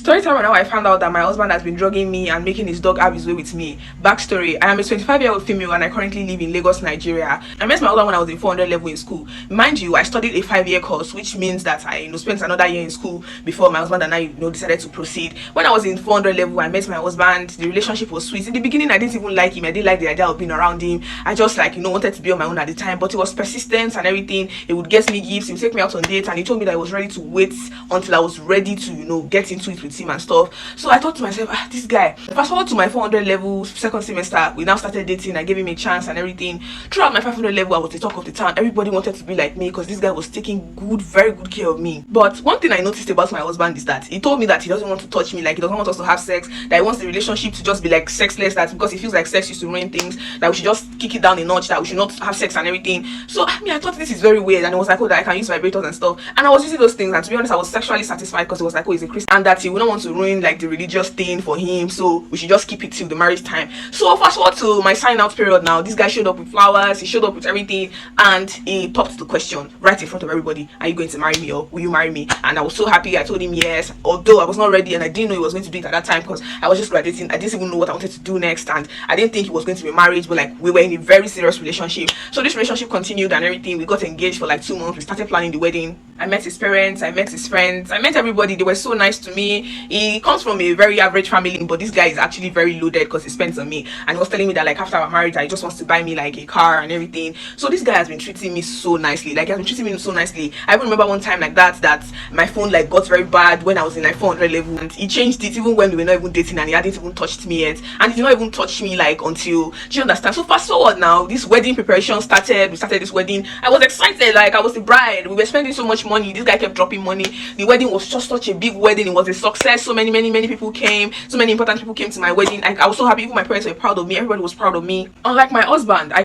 Story time on how I found out that my husband has been drugging me and making his dog have his way with me. Backstory: I am a 25-year-old female and I currently live in Lagos, Nigeria. I met my husband when I was in 400 level in school. Mind you, I studied a 5-year course, which means that I spent another year in school before my husband and I decided to proceed. When I was in 400 level, I met my husband. The relationship was sweet. In the beginning, I didn't even like him. I didn't like the idea of being around him. I just wanted to be on my own at the time, but he was persistent and everything. He would get me gifts, he would take me out on dates, and he told me that he was ready to wait until I was ready to get into it with him and stuff. So I thought to myself, this guy. Fast forward to my 400 level second semester, we now started dating. I gave him a chance and everything. Throughout my 500 level, I was the talk of the town. Everybody wanted to be like me because this guy was taking very good care of me. But one thing I noticed about my husband is that he told me that he doesn't want to touch me, like he doesn't want us to have sex, that he wants the relationship to just be like sexless, that because he feels like sex used to ruin things, that we should just kick it down a notch, that we should not have sex and everything. So I thought this is very weird, and it was like, oh, that I can use vibrators and stuff, and I was using those things, and to be honest, I was sexually satisfied because it was like, oh, he's a Christian, and that he wouldn't want to ruin like the religious thing for him, so we should just keep it till the marriage time. So fast forward to my sign out period now. This guy showed up with flowers, he showed up with everything, and he popped the question right in front of everybody: are you going to marry me, or will you marry me? And I was so happy. I told him yes, although I was not ready and I didn't know he was going to do it at that time because I was just graduating. I didn't even know what I wanted to do next, and I didn't think it was going to be marriage, but like we were in a very serious relationship. So this relationship continued and everything. We got engaged for like 2 months. We started planning the wedding. I met his parents, I met his friends, I met everybody. They were so nice to me. He comes from a very average family, but this guy is actually very loaded because he spends on me, and he was telling me that like after our marriage he just wants to buy me like a car and everything. So this guy has been treating me so nicely. Like, he has been treating me so nicely. I even remember one time like that my phone like got very bad when I was in like 400 level, and he changed it even when we were not even dating, and he hadn't even touched me yet, and he did not even touch me like until, do you understand? So fast forward now, this wedding preparation started. We started this wedding. I was excited, like I was the bride. We were spending so much money. This guy kept dropping money. The wedding was just such a big wedding. It was a success. So many people came. So many important people came to my wedding. I was so happy. Even my parents were proud of me. Everybody was proud of me. Unlike my husband, I